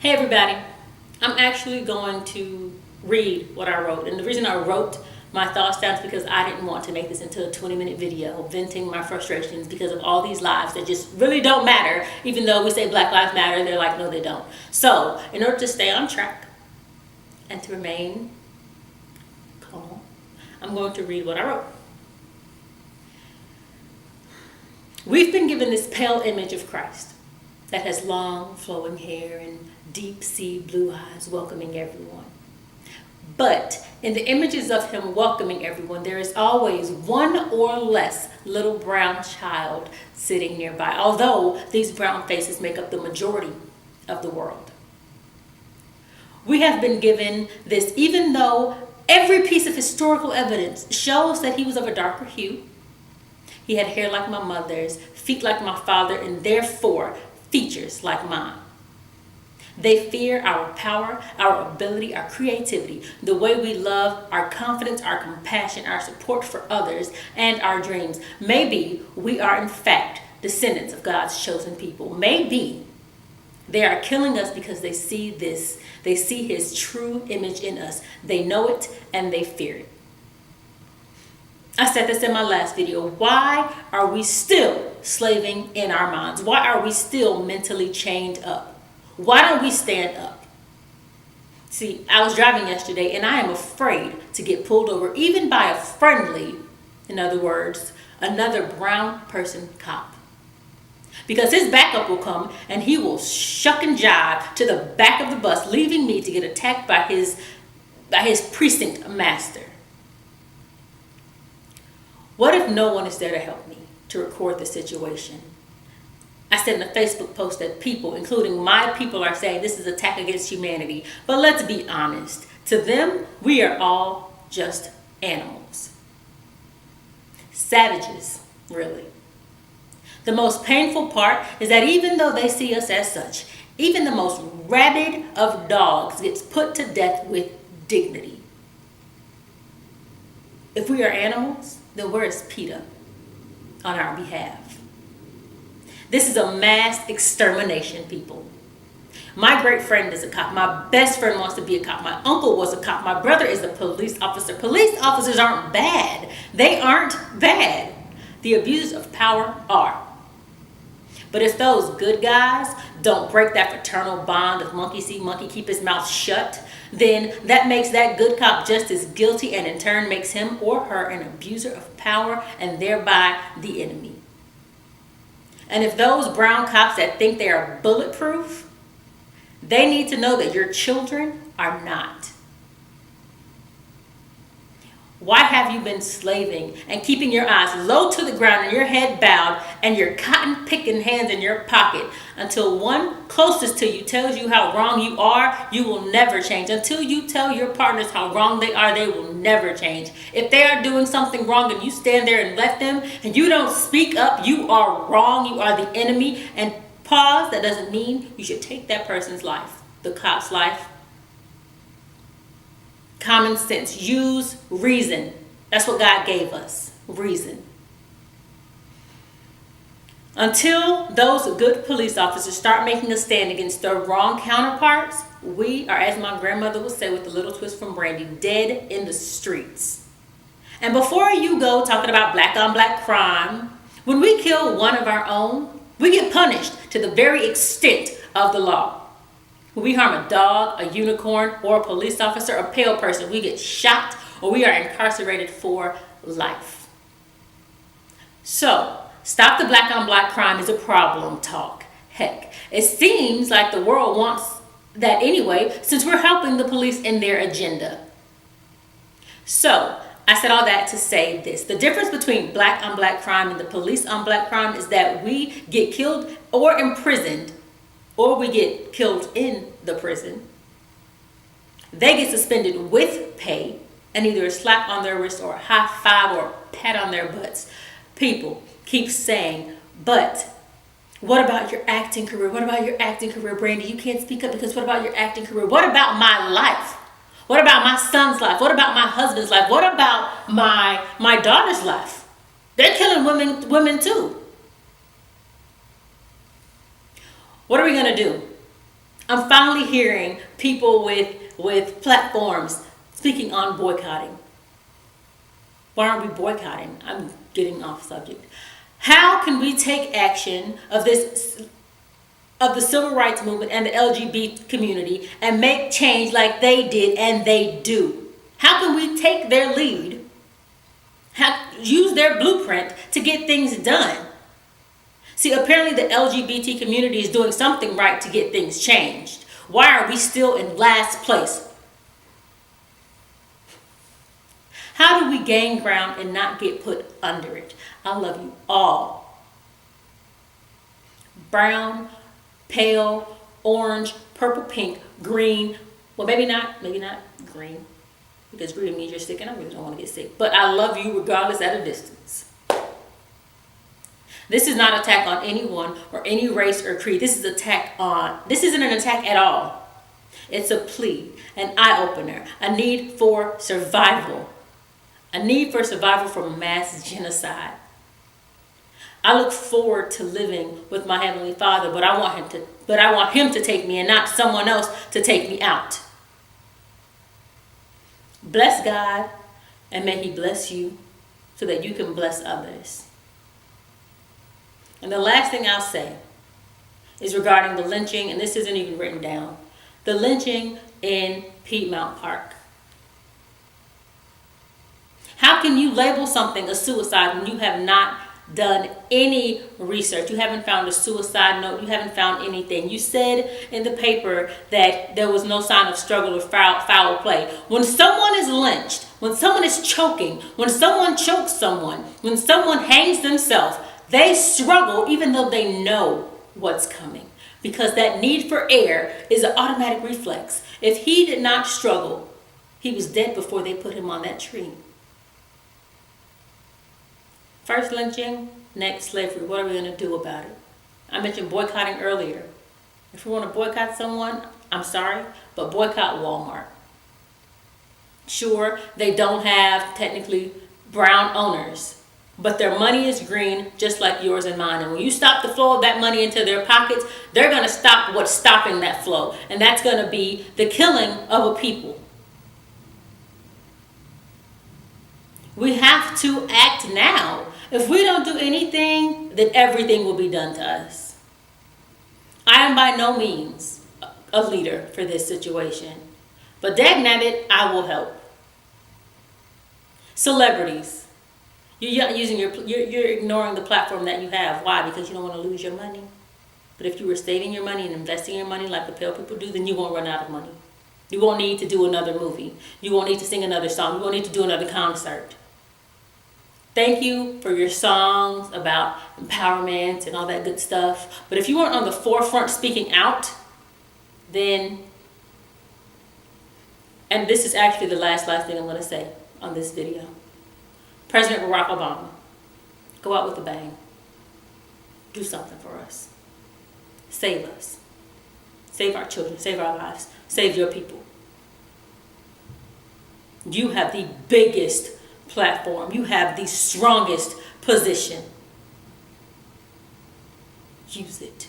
Hey everybody, I'm actually going to read what I wrote. And the reason I wrote my thoughts down is because I didn't want to make this into a 20-minute video venting my frustrations because of all these lives that just really don't matter. Even though we say Black Lives Matter, they're like, no, they don't. So in order to stay on track and to remain calm, I'm going to read what I wrote. We've been given this pale image of Christ that has long flowing hair and deep sea blue eyes welcoming everyone. But in the images of him welcoming everyone, there is always one or less little brown child sitting nearby, although these brown faces make up the majority of the world. We have been given this even though every piece of historical evidence shows that he was of a darker hue. He had hair like my mother's, feet like my father, and therefore features like mine. They fear our power, our ability, our creativity, the way we love, our confidence, our compassion, our support for others, and our dreams. Maybe we are in fact descendants of God's chosen people. Maybe they are killing us because they see this. They see his true image in us. They know it and they fear it. I said this in my last video. Why are we still slaving in our minds? Why are we still mentally chained up? Why don't we stand up? See, I was driving yesterday and I am afraid to get pulled over even by a friendly, in other words, another brown person cop. Because his backup will come and he will shuck and jive to the back of the bus, leaving me to get attacked by his precinct master. What if no one is there to help me, to record the situation? I said in a Facebook post that people, including my people, are saying this is an attack against humanity. But let's be honest. To them, we are all just animals. Savages, really. The most painful part is that even though they see us as such, even the most rabid of dogs gets put to death with dignity. If we are animals, then where is PETA on our behalf? This is a mass extermination, people. My great friend is a cop. My best friend wants to be a cop. My uncle was a cop. My brother is a police officer. Police officers aren't bad. They aren't bad. The abusers of power are. But if those good guys don't break that fraternal bond of monkey see, monkey keep his mouth shut, then that makes that good cop just as guilty and in turn makes him or her an abuser of power and thereby the enemy. And if those brown cops that think they are bulletproof, they need to know that your children are not. Why have you been slaving and keeping your eyes low to the ground and your head bowed and your cotton picking hands in your pocket until one closest to you tells you how wrong you are? You will never change. Until you tell your partners how wrong they are, they will never change. If they are doing something wrong and you stand there and let them and you don't speak up, you are wrong. You are the enemy. And pause, that doesn't mean you should take that person's life, the cop's life. Common sense. Use reason. That's what God gave us. Reason. Until those good police officers start making a stand against their wrong counterparts, we are, as my grandmother would say with a little twist from Brandy, dead in the streets. And before you go talking about black on black crime, when we kill one of our own, we get punished to the very extent of the law. When we harm a dog, a unicorn, or a police officer, a pale person, we get shot or we are incarcerated for life. So, stop the black on black crime is a problem talk. Heck, it seems like the world wants that anyway, since we're helping the police in their agenda. So, I said all that to say this. The difference between black on black crime and the police on black crime is that we get killed or imprisoned, or we get killed in the prison. They get suspended with pay and either a slap on their wrist or a high five or a pat on their butts. People keep saying, but what about your acting career? What about your acting career, Brandy? You can't speak up because what about your acting career? What about my life? What about my son's life? What about my husband's life? What about my daughter's life? They're killing women too. What are we going to do? I'm finally hearing people with platforms speaking on boycotting. Why aren't we boycotting? I'm getting off subject. How can we take action of the civil rights movement and the LGBT community and make change like they did and they do? How can we take their lead, use their blueprint to get things done? See, apparently the LGBT community is doing something right to get things changed. Why are we still in last place? How do we gain ground and not get put under it? I love you all. Brown, pale, orange, purple, pink, green. Well, maybe not green, because green means you're sick and I really don't want to get sick. But I love you regardless at a distance. This is not an attack on anyone or any race or creed. This isn't an attack at all. It's a plea, an eye-opener, a need for survival. A need for survival from mass genocide. I look forward to living with my Heavenly Father, but I want him to take me and not someone else to take me out. Bless God, and may He bless you so that you can bless others. And the last thing I'll say is regarding the lynching, and this isn't even written down. The lynching in Piedmont Park. How can you label something a suicide when you have not done any research? You haven't found a suicide note. You haven't found anything. You said in the paper that there was no sign of struggle or foul play. When someone is lynched, when someone is choking, when someone chokes someone, when someone hangs themselves, they struggle even though they know what's coming, because that need for air is an automatic reflex. If he did not struggle, he was dead before they put him on that tree. First lynching, next slavery. What are we going to do about it? I mentioned boycotting earlier. If we want to boycott someone, I'm sorry, but boycott Walmart. Sure, they don't have technically brown owners, but their money is green, just like yours and mine. And when you stop the flow of that money into their pockets, they're going to stop what's stopping that flow. And that's going to be the killing of a people. We have to act now. If we don't do anything, then everything will be done to us. I am by no means a leader for this situation, but dagnabbit, I will help. Celebrities. You're ignoring the platform that you have. Why? Because you don't want to lose your money. But if you were saving your money and investing your money like the pale people do, then you won't run out of money. You won't need to do another movie. You won't need to sing another song. You won't need to do another concert. Thank you for your songs about empowerment and all that good stuff. But if you weren't on the forefront speaking out, then, and this is actually the last thing I'm going to say on this video. President Barack Obama, go out with a bang. Do something for us. Save us. Save our children. Save our lives. Save your people. You have the biggest platform. You have the strongest position. Use it.